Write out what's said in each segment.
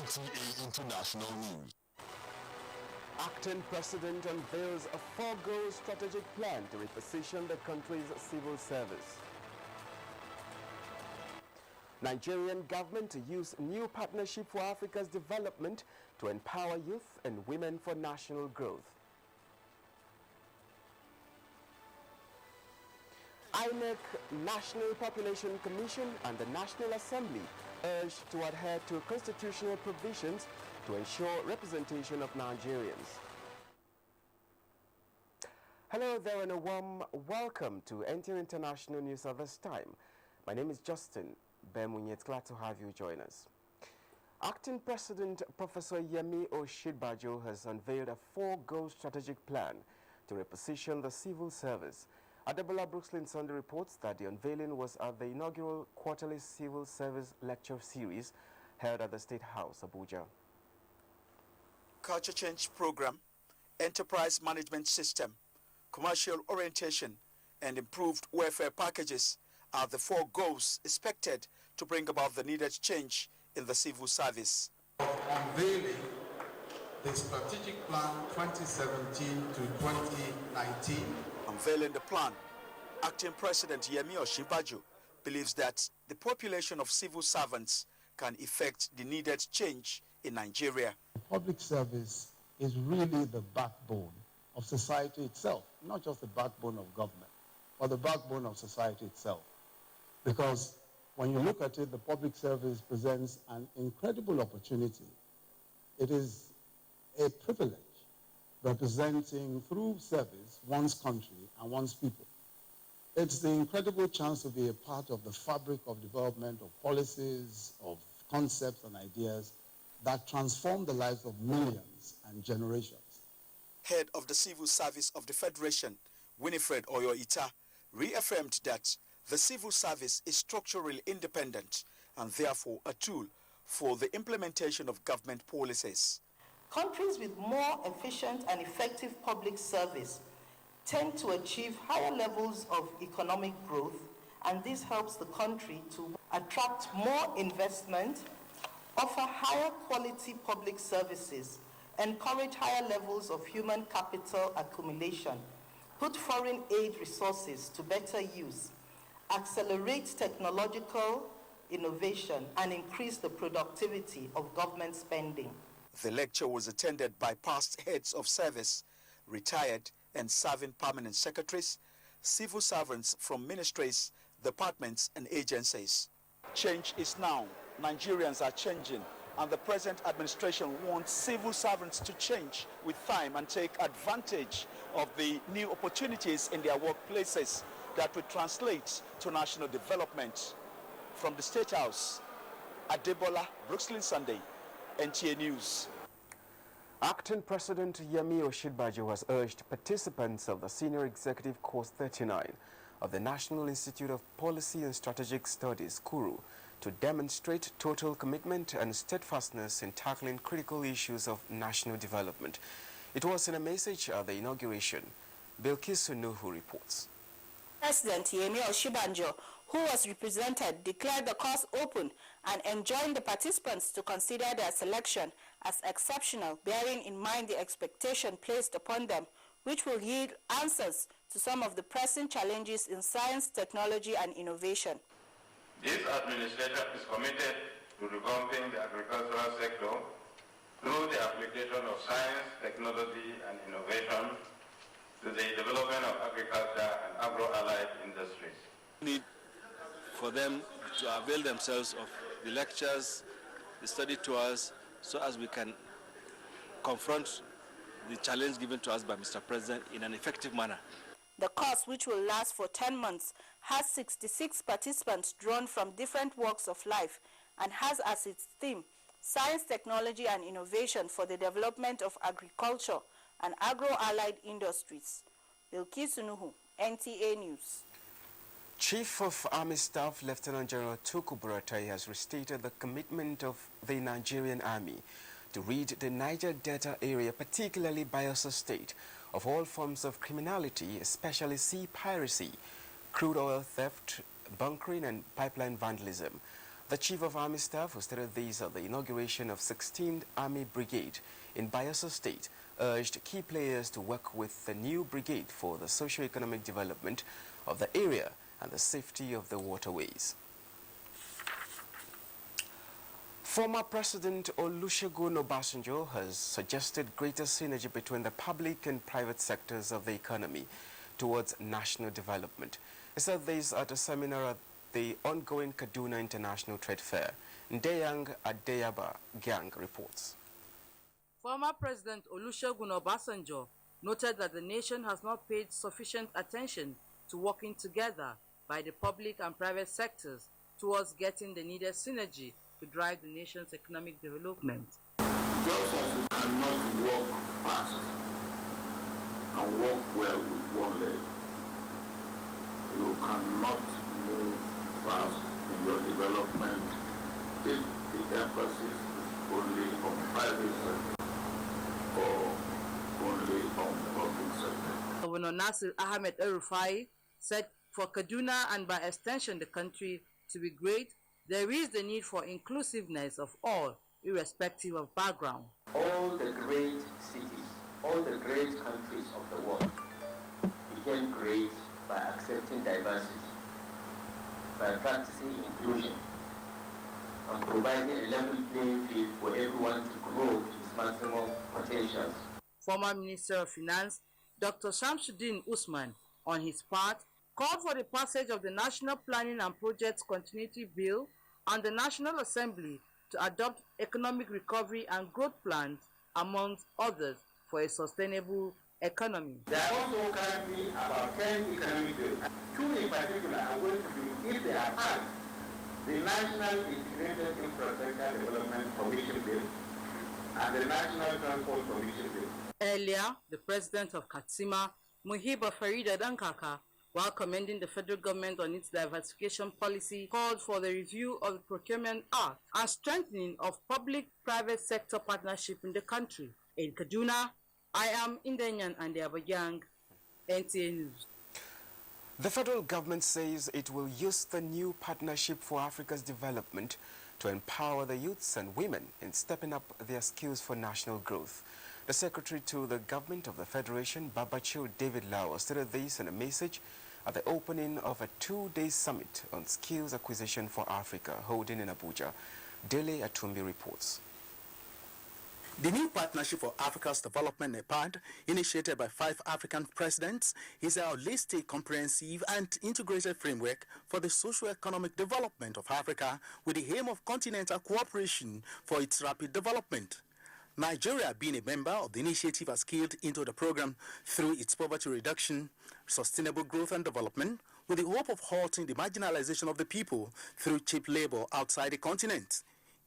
NTA International News. Acting President unveils a 4-goal strategic plan to reposition the country's civil service. Nigerian government to use new partnership for Africa's development to empower youth and women for national growth. INEC, National Population Commission and the National Assembly urged to adhere to constitutional provisions to ensure representation of Nigerians. Hello there and a warm welcome to NTA International News at this time. My name is Justin Bemunye. Glad to have you join us. Acting President Professor Yemi Osinbajo has unveiled a 4-goal strategic plan to reposition the civil service. Adebola Brooksland Sunday reports that the unveiling was at the inaugural quarterly civil service lecture series held at the State House, Abuja. Culture change program, enterprise management system, commercial orientation, and improved welfare packages are the 4 goals expected to bring about the needed change in the civil service. Unveiling the strategic plan 2017 to 2019. Unveiling the plan, Acting President Yemi Osinbajo believes that the population of civil servants can effect the needed change in Nigeria. Public service is really the backbone of society itself, not just the backbone of government, but the backbone of society itself. Because when you look at it, the public service presents an incredible opportunity. It is a privilege representing through service one's country and one's people. It's the incredible chance to be a part of the fabric of development of policies, of concepts and ideas that transform the lives of millions and generations. Head of the Civil Service of the Federation, Winifred Oyo-Ita, reaffirmed that the civil service is structurally independent and therefore a tool for the implementation of government policies. Countries with more efficient and effective public service tend to achieve higher levels of economic growth, and this helps the country to attract more investment, offer higher quality public services, encourage higher levels of human capital accumulation, put foreign aid resources to better use, accelerate technological innovation, and increase the productivity of government spending. The lecture was attended by past heads of service, retired and serving permanent secretaries, civil servants from ministries, departments and agencies. Change is now. Nigerians are changing, and the present administration wants civil servants to change with time and take advantage of the new opportunities in their workplaces that will translate to national development. From the State House, Adebola Brooksland Sunday, NTA News. Acting President Yemi Osinbajo has urged participants of the Senior Executive Course 39 of the National Institute of Policy and Strategic Studies, KURU, to demonstrate total commitment and steadfastness in tackling critical issues of national development. It was in a message at the inauguration. Bilkisu Nuhu reports. President Yemi Osinbajo, who was represented, declared the course open and enjoined the participants to consider their selection as exceptional, bearing in mind the expectation placed upon them, which will yield answers to some of the pressing challenges in science, technology, and innovation. This administration is committed to revamping the agricultural sector through the application of science, technology, and innovation to the development of agriculture and agro-allied industries. Need for them to avail themselves of the lectures, the study tours, so as we can confront the challenge given to us by Mr. President in an effective manner. The course, which will last for 10 months, has 66 participants drawn from different walks of life and has as its theme Science, Technology and Innovation for the Development of Agriculture and Agro-Allied Industries. Bilkisu Nuhu, NTA News. Chief of Army Staff Lieutenant General Tuku Buratai has restated the commitment of the Nigerian Army to rid the Niger Delta area, particularly Bayelsa State, of all forms of criminality, especially sea piracy, crude oil theft, bunkering and pipeline vandalism. The Chief of Army Staff, who stated this at the inauguration of 16th Army Brigade in Bayelsa State, urged key players to work with the new brigade for the socio-economic development of the area and the safety of the waterways. Former President Olusegun Obasanjo has suggested greater synergy between the public and private sectors of the economy towards national development. He said this at a seminar at the ongoing Kaduna International Trade Fair. Ndeyang Adeyaba Gang reports. Former President Olusegun Obasanjo noted that the nation has not paid sufficient attention to working together by the public and private sectors towards getting the needed synergy to drive the nation's economic development. Just as you cannot walk fast and walk well with one leg, you cannot move fast in your development if the emphasis is only on private sector or only on public sector. Governor Nasir Ahmed El-Rufai said for Kaduna and by extension the country to be great, there is the need for inclusiveness of all, irrespective of background. All the great cities, all the great countries of the world became great by accepting diversity, by practicing inclusion, and providing a level playing field for everyone to grow to its maximum potentials. Former Minister of Finance, Dr. Shamsuddin Usman, on his part, called for the passage of the National Planning and Projects Continuity Bill and the National Assembly to adopt economic recovery and growth plans, amongst others, for a sustainable economy. There are also currently about 10 economic bills. Two in particular are going to be, if they are passed, the National Integrated Infrastructure Development Commission Bill and the National Transport Commission Bill. Earlier, the president of Katsima, Muhiba Farida Dankaka, while commending the federal government on its diversification policy, called for the review of the Procurement Act and strengthening of public-private sector partnership in the country. In Kaduna, I am Ndenyan Adeyaba, NTA News. The federal government says it will use the new Partnership for Africa's Development to empower the youths and women in stepping up their skills for national growth. The Secretary to the Government of the Federation, Babachir David Lau, stated this in a message at the opening of a two-day summit on skills acquisition for Africa, holding in Abuja. Dele Atumbi reports. The new Partnership for Africa's Development, NEPAD, initiated by 5 African presidents, is a holistic, comprehensive and integrated framework for the socio-economic development of Africa with the aim of continental cooperation for its rapid development. Nigeria, being a member of the initiative, has scaled into the program through its poverty reduction, sustainable growth and development, with the hope of halting the marginalization of the people through cheap labor outside the continent.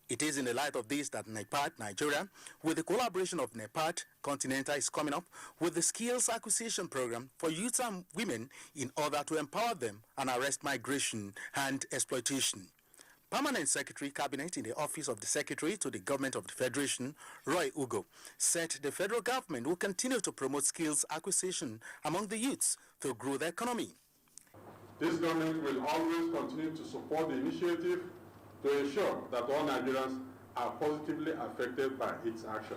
It is in the light of this that NEPAD, Nigeria, with the collaboration of NEPAD, Continental, is coming up with the skills acquisition program for youth and women in order to empower them and arrest migration and exploitation. Permanent Secretary Cabinet in the Office of the Secretary to the Government of the Federation, Roy Ugo, said the federal government will continue to promote skills acquisition among the youths to grow the economy. This government will always continue to support the initiative to ensure that all Nigerians are positively affected by its action.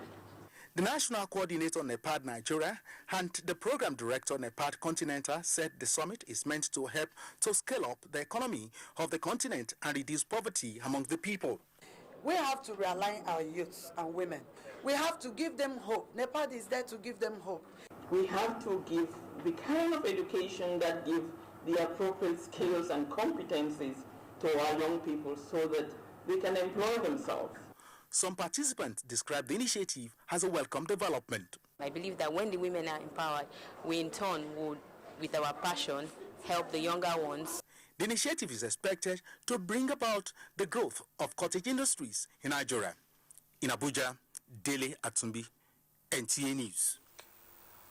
The National Coordinator NEPAD Nigeria and the Program Director NEPAD Continental said the summit is meant to help to scale up the economy of the continent and reduce poverty among the people. We have to realign our youths and women. We have to give them hope. NEPAD is there to give them hope. We have to give the kind of education that gives the appropriate skills and competencies to our young people so that they can employ themselves. Some participants described the initiative as a welcome development. I believe that when the women are empowered, we in turn would, with our passion, help the younger ones. The initiative is expected to bring about the growth of cottage industries in Nigeria. In Abuja, Dele Atumbi, NTA News.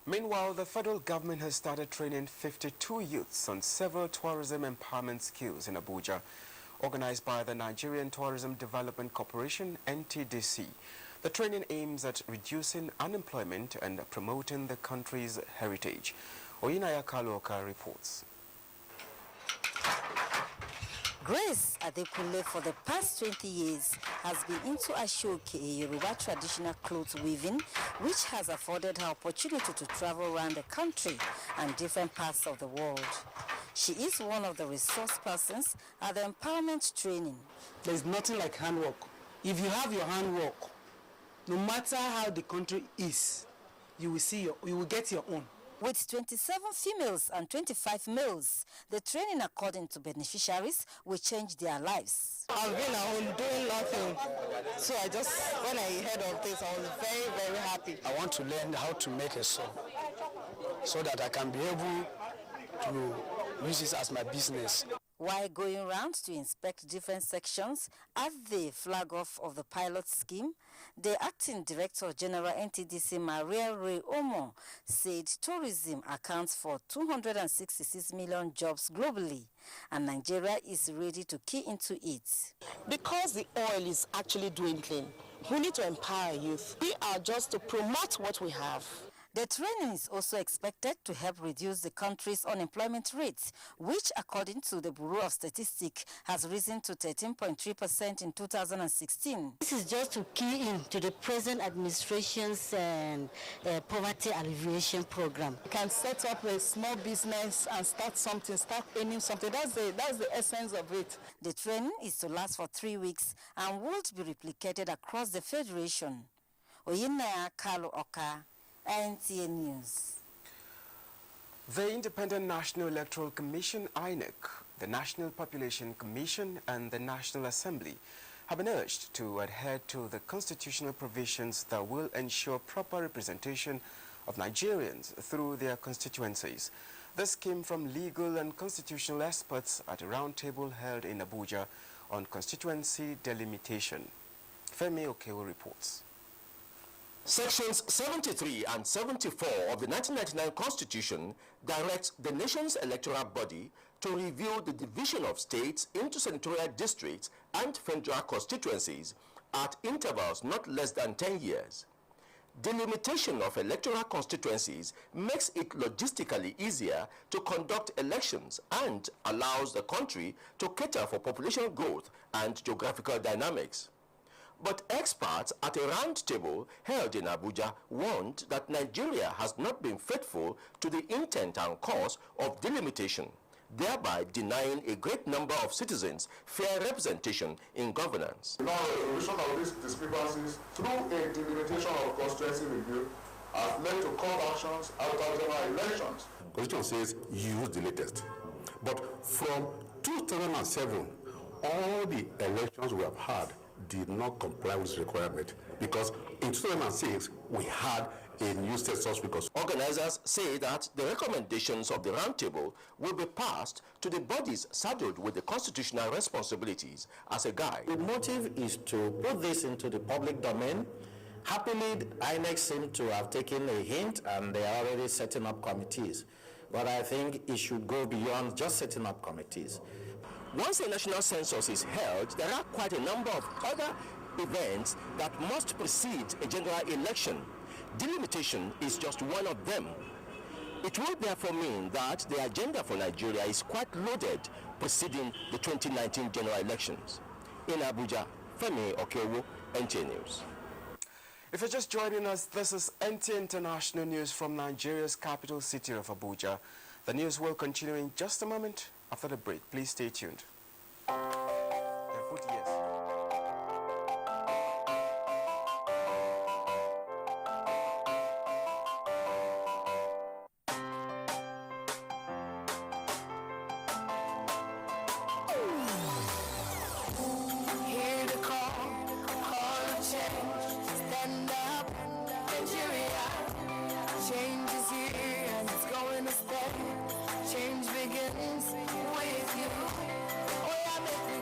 Meanwhile, the federal government has started training 52 youths on several tourism empowerment skills in Abuja, organized by the Nigerian Tourism Development Corporation, NTDC. The training aims at reducing unemployment and promoting the country's heritage. Oyinaya Kaluoka reports. Grace Adekunle for the past 20 years has been into Ashoke, a Yoruba traditional clothes weaving, which has afforded her opportunity to travel around the country and different parts of the world. She is one of the resource persons at the empowerment training. There's nothing like handwork. If you have your handwork, no matter how the country is, you will get your own. With 27 females and 25 males, the training, according to beneficiaries, will change their lives. I've been at home doing nothing, so when I heard of this, I was very, very happy. I want to learn how to make a saw so that I can be able to use it as my business. While going around to inspect different sections at the flag-off of the pilot scheme, the Acting Director General NTDC Maria Ray Omo said tourism accounts for 266 million jobs globally, and Nigeria is ready to key into it. Because the oil is actually dwindling, we need to empower youth. We are just to promote what we have. The training is also expected to help reduce the country's unemployment rate, which, according to the Bureau of Statistics, has risen to 13.3% in 2016. This is just to key in to the present administration's poverty alleviation program. You can set up a small business and start earning something. That's the essence of it. The training is to last for 3 weeks and will be replicated across the Federation. Oyinaya Kalu Oka, NTA News. The Independent National Electoral Commission, INEC, the National Population Commission and the National Assembly have been urged to adhere to the constitutional provisions that will ensure proper representation of Nigerians through their constituencies. This came from legal and constitutional experts at a roundtable held in Abuja on constituency delimitation. Femi Okewo reports. Sections 73 and 74 of the 1999 Constitution direct the nation's electoral body to review the division of states into senatorial districts and federal constituencies at intervals not less than 10 years. Delimitation of electoral constituencies makes it logistically easier to conduct elections and allows the country to cater for population growth and geographical dynamics. But experts at a roundtable held in Abuja warned that Nigeria has not been faithful to the intent and cause of delimitation, thereby denying a great number of citizens fair representation in governance. Now, the resolution of these discrepancies through a delimitation of constituency review has led to court actions after general elections. The Constitution says use the latest. But from 2007, all the elections we have had did not comply with this requirement because in 2006 we had a new census because organizers say that the recommendations of the roundtable will be passed to the bodies saddled with the constitutional responsibilities as a guide. The motive is to put this into the public domain. Happily, INEC seem to have taken a hint and they are already setting up committees. But I think it should go beyond just setting up committees. Once a national census is held, there are quite a number of other events that must precede a general election. Delimitation is just one of them. It will therefore mean that the agenda for Nigeria is quite loaded preceding the 2019 general elections. In Abuja, Femi Okewo, NTA News. If you're just joining us, this is NTA International News from Nigeria's capital city of Abuja. The news will continue in just a moment after the break. Please stay tuned. Hear the call to change, stand up, Nigeria. Change is here and it's going to stay. Change begins with you. Oh yeah, make me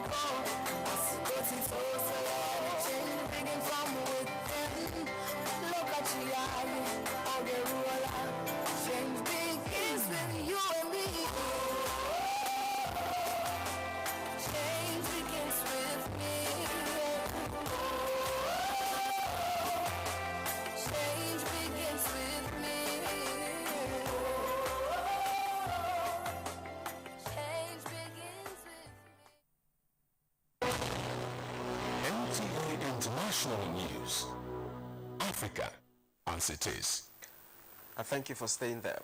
International News. Africa as it is. Thank you for staying there.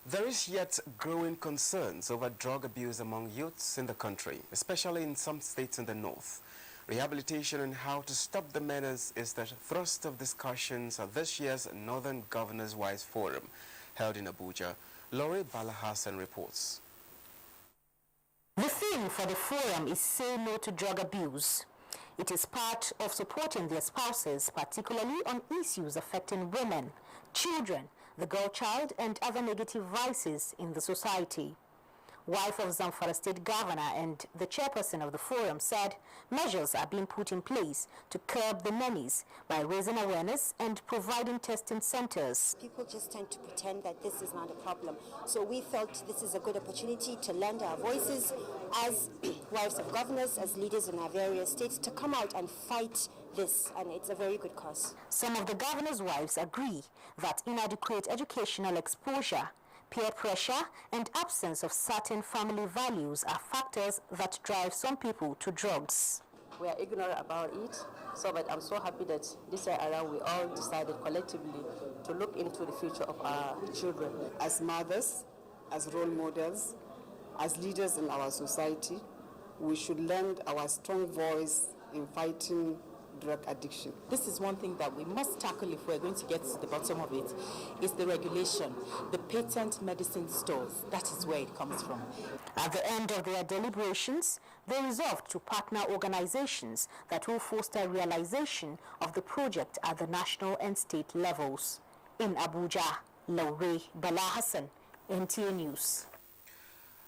There is yet growing concerns over drug abuse among youths in the country, especially in some states in the north. Rehabilitation and how to stop the menace is the thrust of discussions at this year's Northern Governors' Wives Forum, held in Abuja. Laurie Balahassan reports. The theme for the forum is Say No to Drug Abuse. It is part of supporting their spouses, particularly on issues affecting women, children, the girl child, and other negative vices in the society. Wife of Zamfara State Governor and the chairperson of the forum said measures are being put in place to curb the menace by raising awareness and providing testing centers. People just tend to pretend that this is not a problem. So we felt this is a good opportunity to lend our voices as wives of governors, as leaders in our various states, to come out and fight this, and it's a very good cause. Some of the governors' wives agree that inadequate educational exposure, peer pressure, and absence of certain family values are factors that drive some people to drugs. We are ignorant about it, but I'm so happy that this year around we all decided collectively to look into the future of our children. As mothers, as role models, as leaders in our society, we should lend our strong voice in fighting drug addiction. This is one thing that we must tackle if we're going to get to the bottom of it, is the regulation, the patent medicine stores. That is where it comes from. At the end of their deliberations, they resolved to partner organizations that will foster realization of the project at the national and state levels. In Abuja, Laurie Balahassan, NTA News.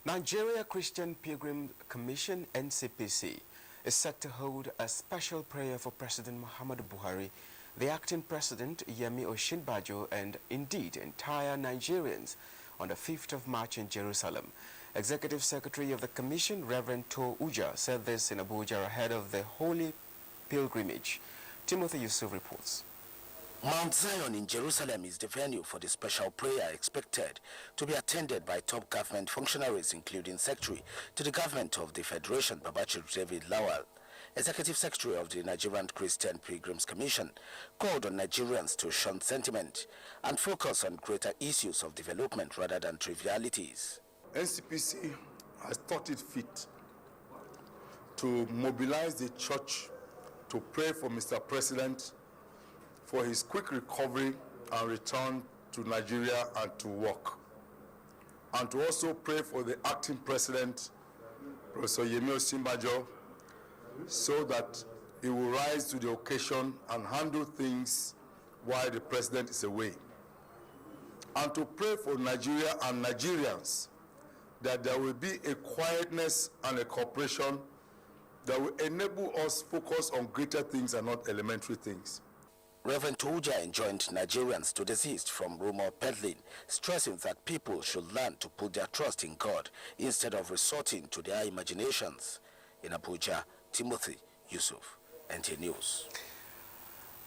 Nigeria Christian Pilgrim Commission, NCPC, is set to hold a special prayer for President Muhammadu Buhari, the acting president Yemi Osinbajo, and indeed entire Nigerians on the 5th of March in Jerusalem. Executive Secretary of the Commission, Reverend To Uja, said this in Abuja ahead of the Holy Pilgrimage. Timothy Yusuf reports. Mount Zion in Jerusalem is the venue for the special prayer expected to be attended by top government functionaries, including Secretary to the Government of the Federation, Babachir David Lawal. Executive Secretary of the Nigerian Christian Pilgrims Commission called on Nigerians to shun sentiment and focus on greater issues of development rather than trivialities. NCPC has thought it fit to mobilize the church to pray for Mr. President for his quick recovery and return to Nigeria and to work, and to also pray for the acting president, Professor Yemi Osinbajo, so that he will rise to the occasion and handle things while the president is away, and to pray for Nigeria and Nigerians that there will be a quietness and a cooperation that will enable us focus on greater things and not elementary things. Reverend Touja enjoined Nigerians to desist from rumor peddling, stressing that people should learn to put their trust in God instead of resorting to their imaginations. In Abuja, Timothy Yusuf, NTA News.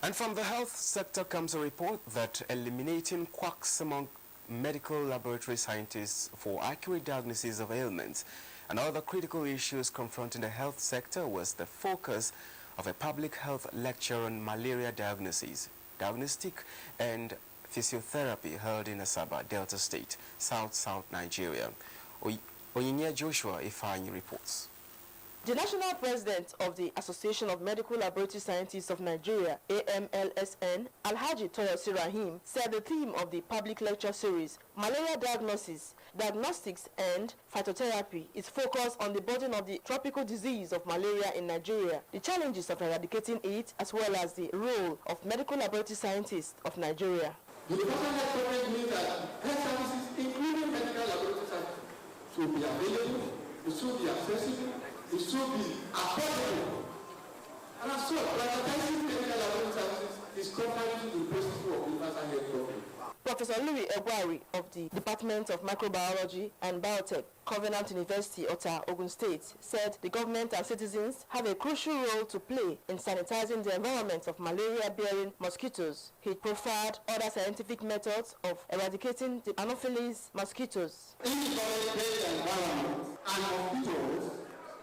And from the health sector comes a report that eliminating quacks among medical laboratory scientists for accurate diagnosis of ailments and other critical issues confronting the health sector was the focus of a public health lecture on malaria diagnostic and physiotherapy held in Asaba, Delta State, South Nigeria. Oyinia Joshua Ifanyi reports. The national president of the Association of Medical Laboratory Scientists of Nigeria, AMLSN, Alhaji Toyosi Rahim, said the theme of the public lecture series, Malaria Diagnosis, Diagnostics and Phytotherapy, is focused on the burden of the tropical disease of malaria in Nigeria, the challenges of eradicating it, as well as the role of medical laboratory scientists of Nigeria. The department health means that health services, including medical laboratory scientists, should be available, it should be accessible, it should be affordable. And as such, prioritizing medical laboratory services is contrary to the principle of universal health coverage. Professor Louis Egwari of the Department of Microbiology and Biotech, Covenant University, Ota, Ogun State, said the government and citizens have a crucial role to play in sanitizing the environment of malaria-bearing mosquitoes. He proffered other scientific methods of eradicating the Anopheles mosquitoes. Incorrect environment and mosquitoes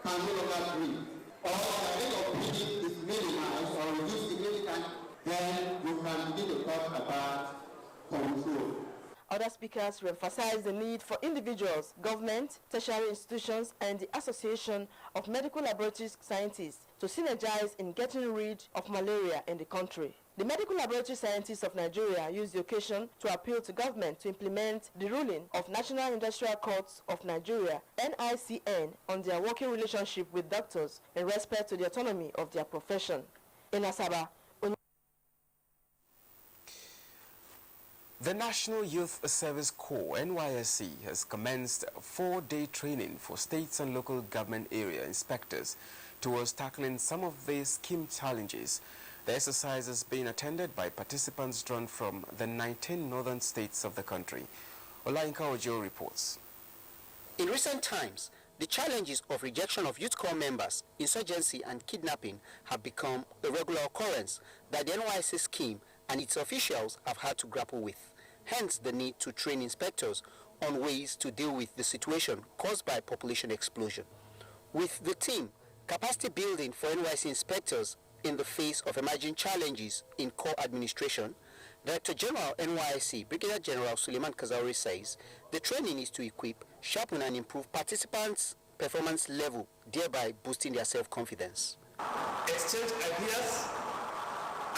can no longer breathe, or the rate of breeding is minimized or reduced significantly, then you can begin to talk about control. Other speakers emphasized the need for individuals, government, tertiary institutions, and the Association of Medical Laboratory Scientists to synergize in getting rid of malaria in the country. The Medical Laboratory Scientists of Nigeria used the occasion to appeal to government to implement the ruling of National Industrial Courts of Nigeria, NYSC, on their working relationship with doctors in respect to the autonomy of their profession. In Asaba, the National Youth Service Corps, NYSC, has commenced 4-day training for states and local government area inspectors towards tackling some of the scheme challenges. The exercise is being attended by participants drawn from the 19 northern states of the country. Olayinka Ojo reports. In recent times, the challenges of rejection of Youth Corps members, insurgency and kidnapping have become a regular occurrence that the NYSC scheme and its officials have had to grapple with. Hence the need to train inspectors on ways to deal with the situation caused by population explosion. With the team, capacity building for NYSC inspectors in the face of emerging challenges in core administration, Director General NYSC, Brigadier General Suleiman Kazauri says the training is to equip, sharpen and improve participants' performance level, thereby boosting their self-confidence. Exchange ideas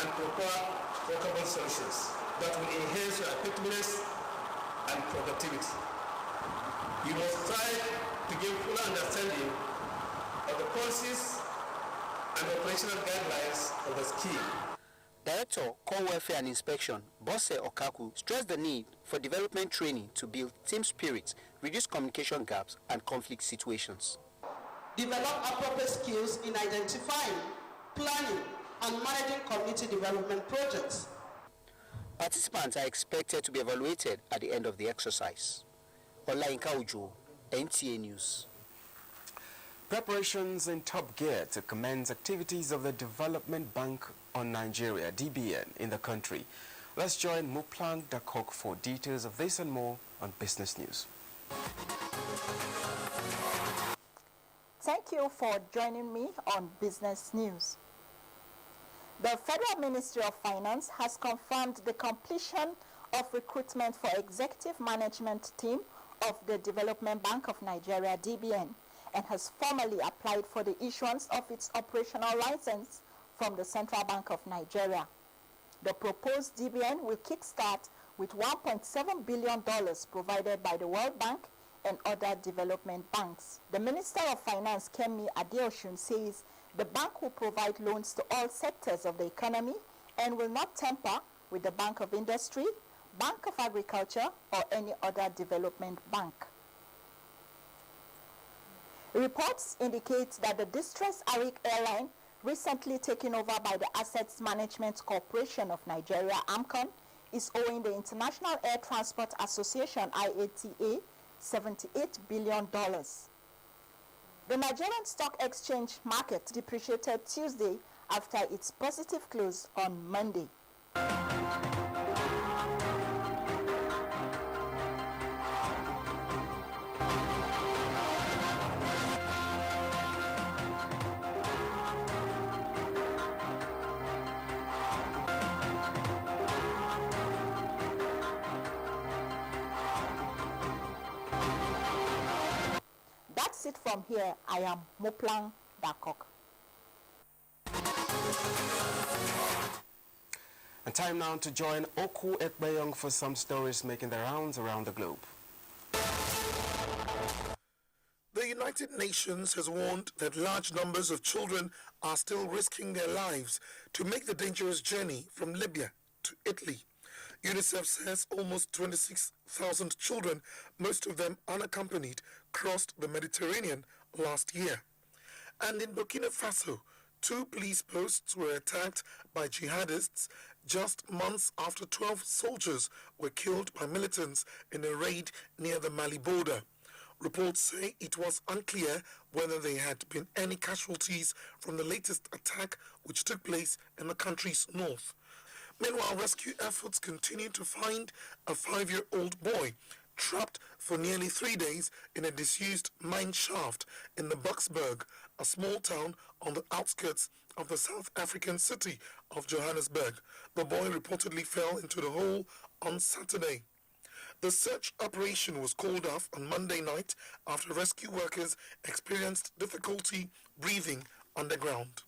and prepare workable solutions that will enhance your effectiveness and productivity. You must strive to give full understanding of the policies and operational guidelines of the scheme. Director, Core Welfare and Inspection, Bose Okaku, stressed the need for development training to build team spirit, reduce communication gaps and conflict situations. Develop appropriate skills in identifying, planning, and managing community development projects. Participants are expected to be evaluated at the end of the exercise. Olayinka Ojo, NTA News. Preparations in top gear to commence activities of the Development Bank on Nigeria, DBN, in the country. Let's join Muplang Dakok for details of this and more on Business News. Thank you for joining me on Business News. The Federal Ministry of Finance has confirmed the completion of recruitment for executive management team of the Development Bank of Nigeria, DBN, and has formally applied for the issuance of its operational license from the Central Bank of Nigeria. The proposed DBN will kickstart with $1.7 billion provided by the World Bank and other development banks. The Minister of Finance, Kemi Adeosun, says the bank will provide loans to all sectors of the economy and will not tamper with the Bank of Industry, Bank of Agriculture, or any other development bank. Reports indicate that the distressed Arik Airline, recently taken over by the Assets Management Corporation of Nigeria, AMCON, is owing the International Air Transport Association, IATA, $78 billion. The Nigerian Stock Exchange market depreciated Tuesday after its positive close on Monday. That's it from here. I am Muplang Dakok. And time now to join Oku Ekbayong for some stories making the rounds around the globe. The United Nations has warned that large numbers of children are still risking their lives to make the dangerous journey from Libya to Italy. UNICEF says almost 26,000 children, most of them unaccompanied, crossed the Mediterranean last year. And in Burkina Faso, 2 police posts were attacked by jihadists just months after 12 soldiers were killed by militants in a raid near the Mali border. Reports say it was unclear whether there had been any casualties from the latest attack which took place in the country's north. Meanwhile, rescue efforts continue to find a 5-year-old boy trapped for nearly 3 days in a disused mine shaft in the Bucksburg, a small town on the outskirts of the South African city of Johannesburg. The boy reportedly fell into the hole on Saturday. The search operation was called off on Monday night after rescue workers experienced difficulty breathing underground.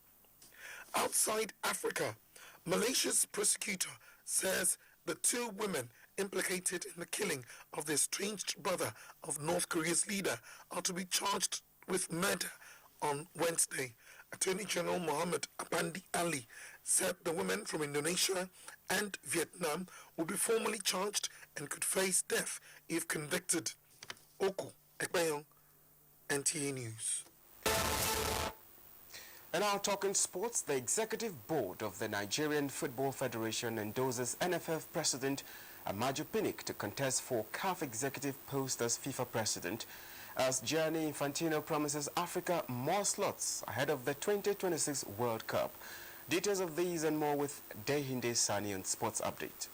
Outside Africa, Malaysia's prosecutor says the two women implicated in the killing of the estranged brother of North Korea's leader are to be charged with murder on Wednesday. Attorney General Muhammad Apandi Ali said the women from Indonesia and Vietnam will be formally charged and could face death if convicted. Oku Ekbayong, NTA News. And now talking sports, the Executive Board of the Nigerian Football Federation endorses NFF President Amaju Pinnick to contest for CAF Executive post as FIFA President, as Gianni Infantino promises Africa more slots ahead of the 2026 World Cup. Details of these and more with Dehinde Sani on Sports Update.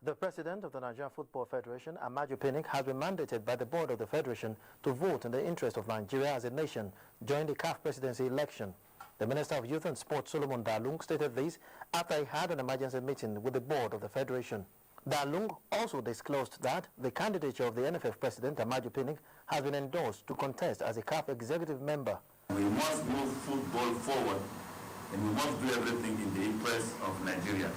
The president of the Nigerian Football Federation, Amaju Pinnick, has been mandated by the board of the federation to vote in the interest of Nigeria as a nation during the CAF presidency election. The Minister of Youth and Sports, Solomon Dalung, stated this after he had an emergency meeting with the board of the federation. Dalung also disclosed that the candidature of the NFF president, Amaju Pinnick, has been endorsed to contest as a CAF executive member. We must move football forward, and we must do everything in the interest of Nigeria.